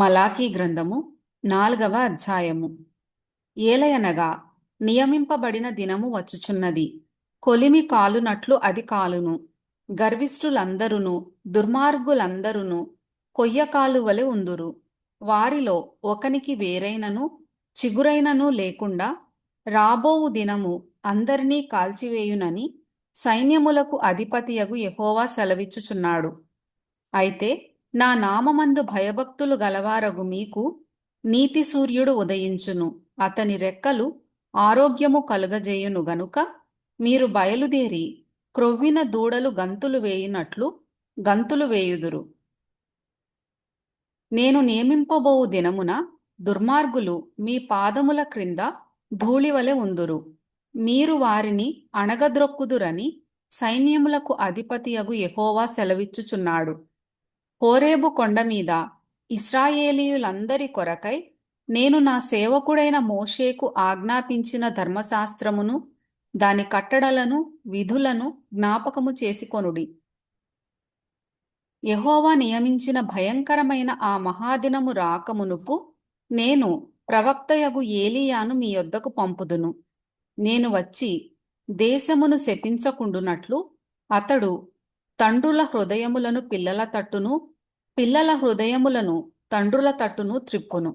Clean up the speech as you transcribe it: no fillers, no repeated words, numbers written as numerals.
మలాకీ గ్రంథము 4వ అధ్యాయము. ఏలయనగా నియమింపబడిన దినము వచ్చుచున్నది, కొలిమి కాలునట్లు అది కాలును. గర్విష్ఠులందరును దుర్మార్గులందరును కొయ్యకాలువలె ఉందురు. వారిలో ఒకనికి వేరైనను చిగురైనను లేకుండా రాబోవు దినము అందరినీ కాల్చివేయునని సైన్యములకు అధిపతియగు యెహోవా సెలవిచ్చుచున్నాడు. అయితే నా నామమందు భయభక్తులు గలవారగు మీకు నీతి సూర్యుడు ఉదయించును. అతని రెక్కలు ఆరోగ్యము కలుగజేయును గనుక మీరు బయలుదేరి క్రొవ్విన దూడలు గంతులు వేయునట్లు గంతులు వేయుదురు. నేను నియమింపబోవు దినమున దుర్మార్గులు మీ పాదముల క్రింద ధూళివలె ఉందురు. మీరు వారిని అణగద్రొక్కుదురని సైన్యములకు అధిపతియగు యెహోవా సెలవిచ్చుచున్నాడు. హోరేబు కొండమీద ఇశ్రాయేలీయులందరి కొరకై నేను నా సేవకుడైన మోషేకు ఆజ్ఞాపించిన ధర్మశాస్త్రమును దాని కట్టడలను విధులను జ్ఞాపకము చేసుకొనుడి. యెహోవా నియమించిన భయంకరమైన ఆ మహాదినము రాకమునుపు నేను ప్రవక్తయగు ఏలీయాను మీ యొద్దకు పంపుదును. నేను వచ్చి దేశమును శపించకుండునట్లు అతడు తండ్రుల హృదయములను పిల్లల తట్టును, పిల్లల హృదయములను తండ్రుల తట్టును త్రిప్పును.